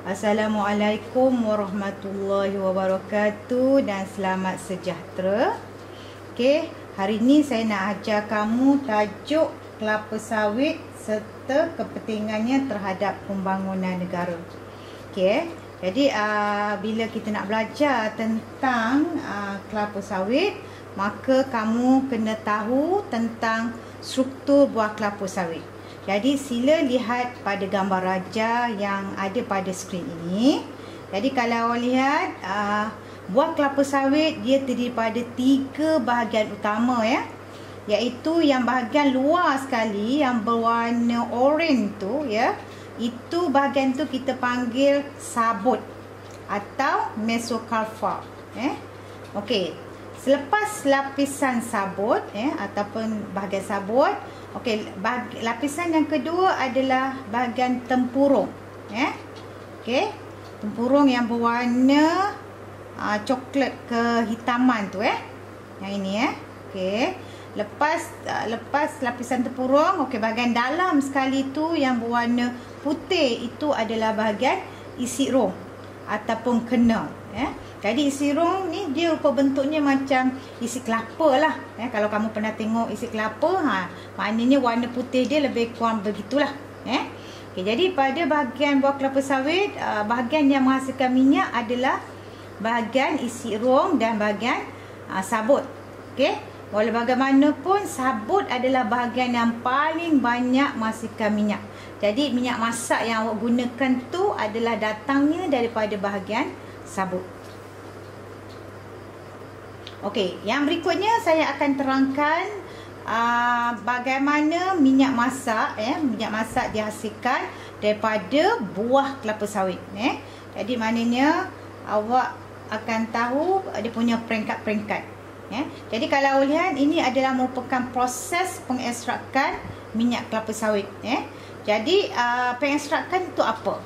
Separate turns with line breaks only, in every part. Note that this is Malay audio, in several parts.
Assalamualaikum warahmatullahi wabarakatuh dan selamat sejahtera. Okey, hari ni saya nak ajar kamu tajuk kelapa sawit serta kepentingannya terhadap pembangunan negara. Okey, jadi bila kita nak belajar tentang kelapa sawit, maka kamu kena tahu tentang struktur buah kelapa sawit. Jadi sila lihat pada gambar raja yang ada pada skrin ini. Jadi kalau awak lihat buah kelapa sawit dia terdiri pada 3 bahagian utama ya. Iaitu yang bahagian luar sekali yang berwarna oranye tu ya. Itu bahagian tu kita panggil sabut atau mesokarpa Okey. Selepas lapisan sabut ataupun bahagian sabut, okey, lapisan yang kedua adalah bahagian tempurung okey, tempurung yang berwarna coklat kehitaman tu yang ini okey. Lepas lapisan tempurung, okey, bahagian dalam sekali tu yang berwarna putih itu adalah bahagian isi rong ataupun kernel Jadi isi rong ni dia rupa bentuknya macam isi kelapa lah Kalau kamu pernah tengok isi kelapa, maknanya warna putih dia lebih kurang begitulah okay, jadi pada bahagian buah kelapa sawit, bahagian yang menghasilkan minyak adalah bahagian isi rong dan bahagian sabut. Okay, walau bagaimanapun sabut adalah bahagian yang paling banyak menghasilkan minyak. Jadi minyak masak yang awak gunakan tu adalah datangnya daripada bahagian sabut. Okey, yang berikutnya saya akan terangkan bagaimana minyak masak minyak masak dihasilkan daripada buah kelapa sawit Jadi maknanya awak akan tahu dia punya peringkat-peringkat Jadi kalau awak lihat, ini adalah merupakan proses pengekstrakan minyak kelapa sawit Jadi pengekstrakan itu apa?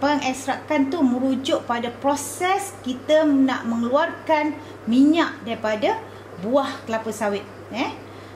Pengekstrakan tu merujuk pada proses kita nak mengeluarkan minyak daripada buah kelapa sawit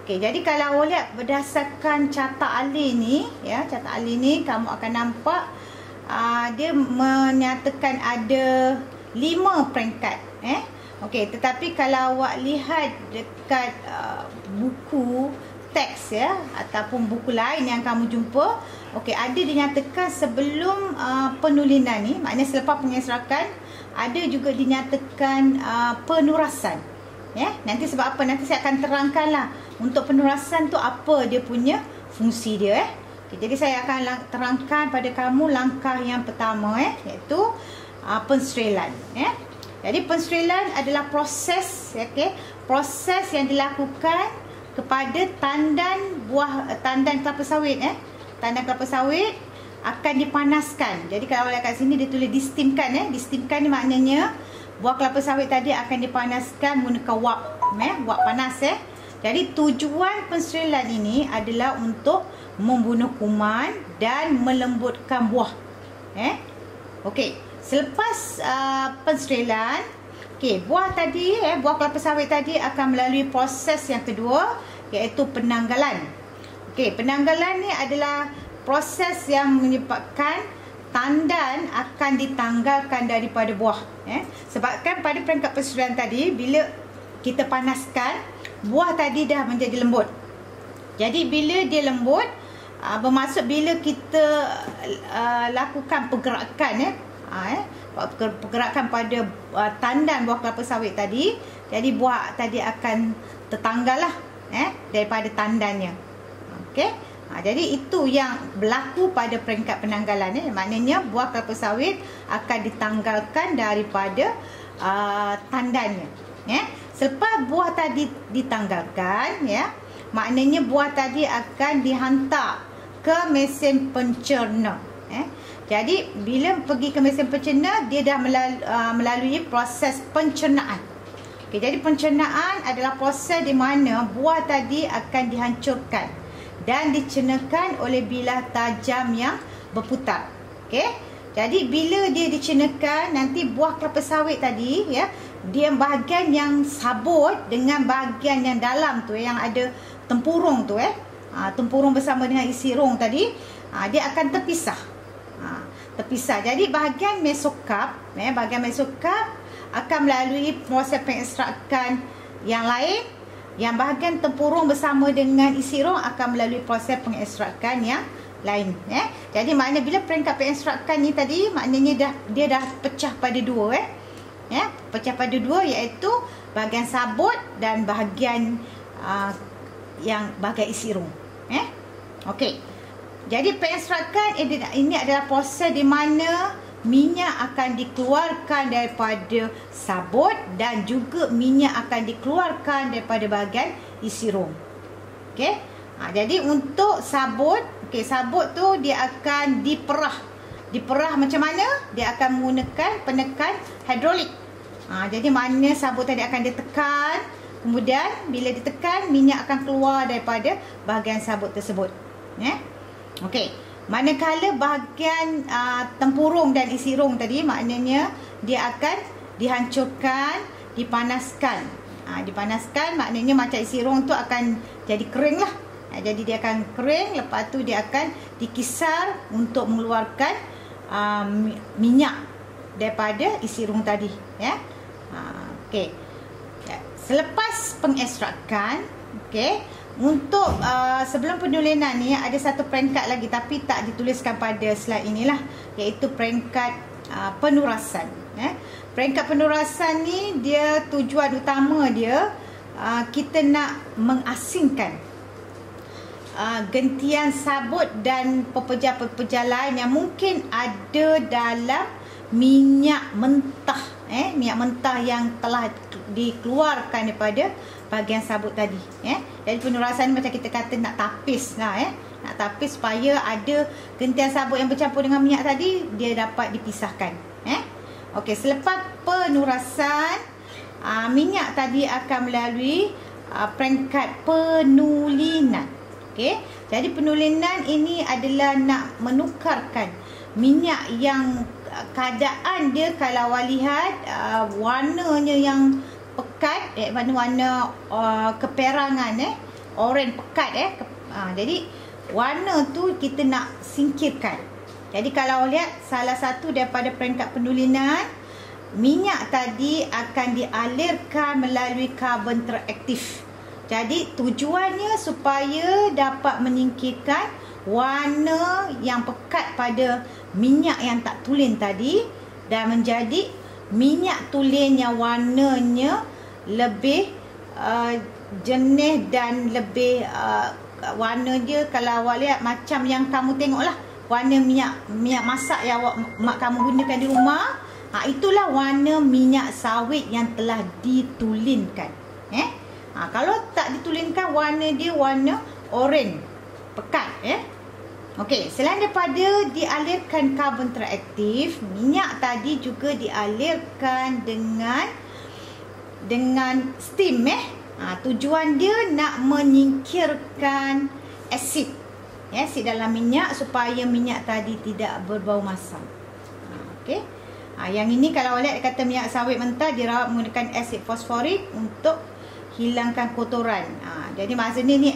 Okey, jadi kalau awak lihat berdasarkan carta alin ni carta alin ni kamu akan nampak dia menyatakan ada 5 peringkat Okey, tetapi kalau awak lihat dekat buku teks ataupun buku lain yang kamu jumpa, okey, ada dinyatakan sebelum penulinan ni, maknanya selepas pengekstrakan, ada juga dinyatakan penurasan nanti sebab apa, nanti saya akan terangkanlah untuk penurasan tu apa dia punya fungsi dia okay, jadi saya akan terangkan pada kamu langkah yang pertama iaitu penserilan jadi penserilan adalah proses proses yang dilakukan kepada tandan kelapa sawit tandan kelapa sawit akan dipanaskan. Jadi kalau awak lihat kat sini dia tulis distimkan distimkan ni maknanya buah kelapa sawit tadi akan dipanaskan menggunakan wap panas Jadi tujuan penserilan ini adalah untuk membunuh kuman dan melembutkan buah Okey, selepas penserilan, okey, buah kelapa sawit tadi akan melalui proses yang kedua iaitu penanggalan. Okey, penanggalan ni adalah proses yang menyebabkan tandan akan ditanggalkan daripada buah sebabkan pada peringkat penserilan tadi, bila kita panaskan, buah tadi dah menjadi lembut. Jadi bila dia lembut, bermaksud bila kita lakukan pergerakan pergerakan pada tandan buah kelapa sawit tadi, jadi buah tadi akan tertanggal lah daripada tandannya. Okey, jadi itu yang berlaku pada peringkat penanggalan maknanya buah kelapa sawit akan ditanggalkan daripada tandannya Selepas buah tadi ditanggalkan maknanya buah tadi akan dihantar ke mesin pencerna Jadi bila pergi ke mesin pencerna, dia dah melalui proses pencernaan. Okey, jadi pencernaan adalah proses di mana buah tadi akan dihancurkan dan dicernakan oleh bilah tajam yang berputar. Okey, jadi bila dia dicernakan, nanti buah kelapa sawit tadi dia bahagian yang sabut dengan bahagian yang dalam tu yang ada tempurung tu tempurung bersama dengan isi rong tadi, dia akan terpisah. terpisah. Jadi bahagian mesokap, bahagian mesokap akan melalui proses pengekstrakan yang lain. Yang bahagian tempurung bersama dengan isi rong akan melalui proses pengekstrakan yang lain. Jadi maknanya bila peringkat pengekstrakan ni tadi, maknanya dia dah pecah pada dua. Pecah pada dua, iaitu bahagian sabut dan bahagian yang bahagian isi rong. Okey. Jadi pengekstrakan ini adalah proses di mana minyak akan dikeluarkan daripada sabut dan juga minyak akan dikeluarkan daripada bahagian isi rong. Okey. Jadi untuk sabut, sabut tu dia akan diperah. Diperah macam mana? Dia akan menggunakan penekan hidrolik. Jadi maknanya sabut tadi akan ditekan, kemudian bila ditekan, minyak akan keluar daripada bahagian sabut tersebut. Okey. Manakala bahagian tempurung dan isi rong tadi, maknanya dia akan dihancurkan, dipanaskan. Dipanaskan maknanya macam isi rong tu akan jadi kering lah. Jadi dia akan kering, lepas tu dia akan dikisar untuk mengeluarkan minyak daripada isi rong tadi. Okey. Selepas pengekstrakan, untuk sebelum penulinan ni ada satu peringkat lagi tapi tak dituliskan pada slide inilah, iaitu peringkat penurasan. Peringkat penurasan ni dia tujuan utama dia kita nak mengasingkan gentian sabut dan pepeja-pepeja lain yang mungkin ada dalam minyak mentah, minyak mentah yang telah dikeluarkan daripada bahagian sabut tadi. Jadi penurasan ni macam kita kata nak tapis lah, nak tapis supaya ada gentian sabut yang bercampur dengan minyak tadi, dia dapat dipisahkan. Okey, selepas penurasan, minyak tadi akan melalui peringkat penulinan. Okey, jadi penulinan ini adalah nak menukarkan minyak yang keadaan dia, kalau awak lihat warnanya yang pekat, warna keperangan, oranye pekat, jadi warna tu kita nak singkirkan. Jadi kalau lihat salah satu daripada peringkat penulinan, minyak tadi akan dialirkan melalui karbon teraktif. Jadi tujuannya supaya dapat menyingkirkan warna yang pekat pada minyak yang tak tulen tadi dan menjadi minyak tulen yang warnanya lebih jernih dan lebih warna dia, kalau awak lihat macam yang kamu tengok lah, warna minyak masak yang mak kamu gunakan di rumah, itulah warna minyak sawit yang telah ditulinkan. Kalau tak ditulinkan, warna dia warna oranye pekat. Okey, selain daripada dialirkan karbon teraktif, minyak tadi juga dialirkan dengan steam. Tujuan dia nak menyingkirkan asid, asid dalam minyak supaya minyak tadi tidak berbau masam. Okey. Yang ini kalau lihat dia kata minyak sawit mentah dirawat menggunakan asid fosforik untuk hilangkan kotoran. Jadi maksudnya ni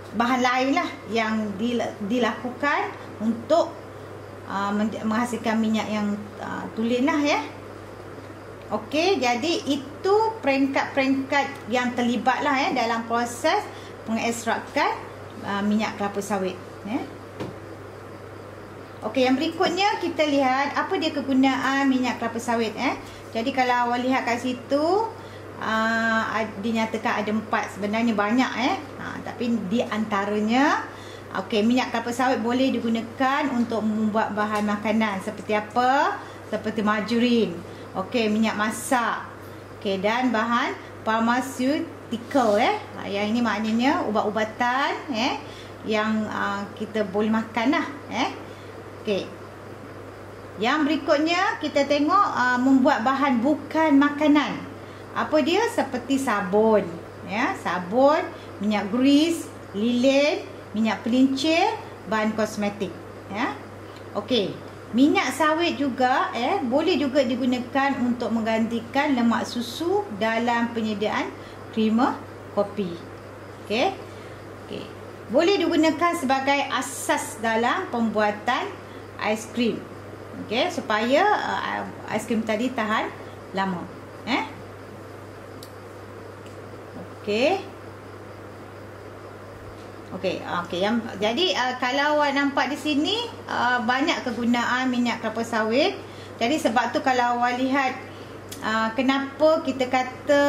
bahan lain lah yang dilakukan untuk menghasilkan minyak yang tulen lah, Okey, jadi itu peringkat-peringkat yang terlibat lah dalam proses pengekstrakan minyak kelapa sawit. Okey, yang berikutnya kita lihat apa dia kegunaan minyak kelapa sawit. Jadi kalau awak lihat kat situ, dinyatakan ada 4, sebenarnya banyak, tapi di antaranya, okey, minyak kelapa sawit boleh digunakan untuk membuat bahan makanan seperti apa? Seperti margarin, okey, minyak masak, okey, dan bahan pharmaceutical, yang ini maknanya ubat-ubatan, yang kita boleh makan lah, okey. Yang berikutnya kita tengok membuat bahan bukan makanan. Apa dia? Seperti sabun, sabun, minyak grease, lilin, minyak pelincir, bahan kosmetik, Okey, minyak sawit juga boleh juga digunakan untuk menggantikan lemak susu dalam penyediaan creamer kopi. Okey, boleh digunakan sebagai asas dalam pembuatan aiskrim. Okey, supaya aiskrim tadi tahan lama. Okey. Jadi kalau awak nampak di sini banyak kegunaan minyak kelapa sawit. Jadi sebab tu kalau awak lihat kenapa kita kata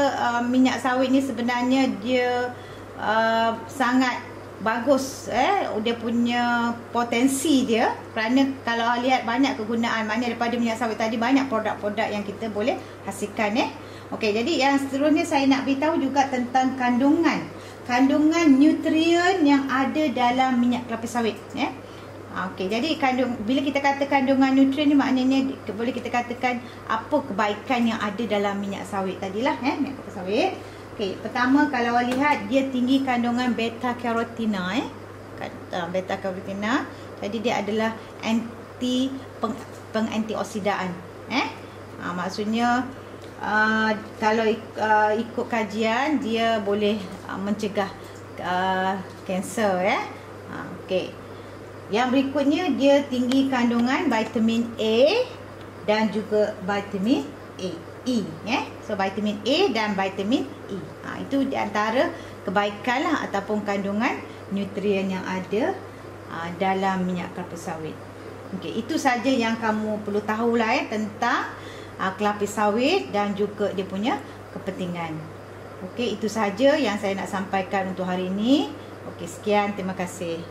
minyak sawit ni sebenarnya dia sangat bagus, dia punya potensi dia, kerana kalau lihat banyak kegunaan, maknanya daripada minyak sawit tadi banyak produk-produk yang kita boleh hasilkan. Okey, jadi yang seterusnya saya nak beritahu juga tentang kandungan nutrien yang ada dalam minyak kelapa sawit. Okey, jadi bila kita kata kandungan nutrien ni, maknanya boleh kita katakan apa kebaikan yang ada dalam minyak sawit tadilah, minyak kelapa sawit. Okey, pertama kalau awak lihat dia tinggi kandungan beta karotina, beta karotina. Jadi dia adalah pengantioksidan. Maksudnya kalau ikut kajian dia boleh mencegah kanser. Okey. Yang berikutnya dia tinggi kandungan vitamin A dan juga vitamin E. So vitamin A dan vitamin E. Itu di antara kebaikan lah ataupun kandungan nutrien yang ada dalam minyak kelapa sawit. Okey, itu saja yang kamu perlu tahulah tentang kelapa sawit dan juga dia punya kepentingan. Okey, itu saja yang saya nak sampaikan untuk hari ini. Okey, sekian, terima kasih.